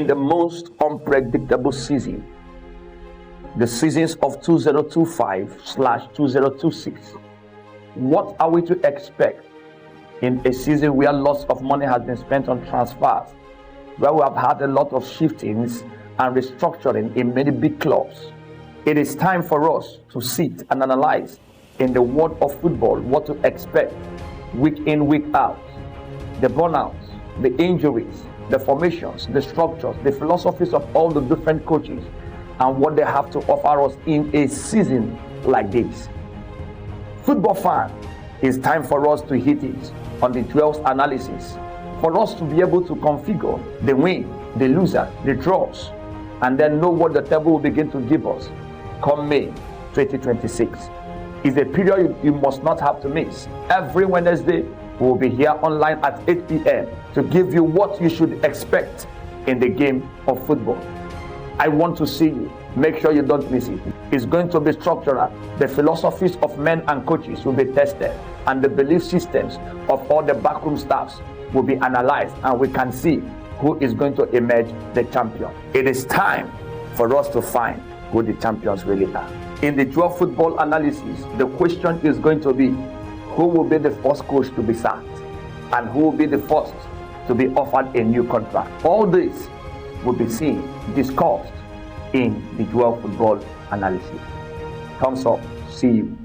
in the most unpredictable season, the seasons of 2025/2026. What are we to expect in a season where lots of money has been spent on transfers, where we have had a lot of shiftings and restructuring in many big clubs? It is time for us to sit and analyze in the world of football what to expect week in, week out. The burnouts, the injuries, the formations, the structures, the philosophies of all the different coaches, and what they have to offer us in a season like this. Football fan, it's time for us to hit it on the 12th analysis, for us to be able to configure the win, the loser, the draws, and then know what the table will begin to give us come May 2026. It's a period you must not have to miss. Every Wednesday, we'll be here online at 8 p.m. to give you what you should expect in the game of football. I want to see you. Make sure you don't miss it. It's going to be structural. The philosophies of men and coaches will be tested, and the belief systems of all the backroom staffs will be analyzed, and we can see who is going to emerge the champion. It is time for us to find who the champions really are. In the dual football analysis, the question is going to be, who will be the first coach to be sacked, and who will be the first to be offered a new contract? All this will be seen, discussed in the dual football analysis. Thumbs up. See you.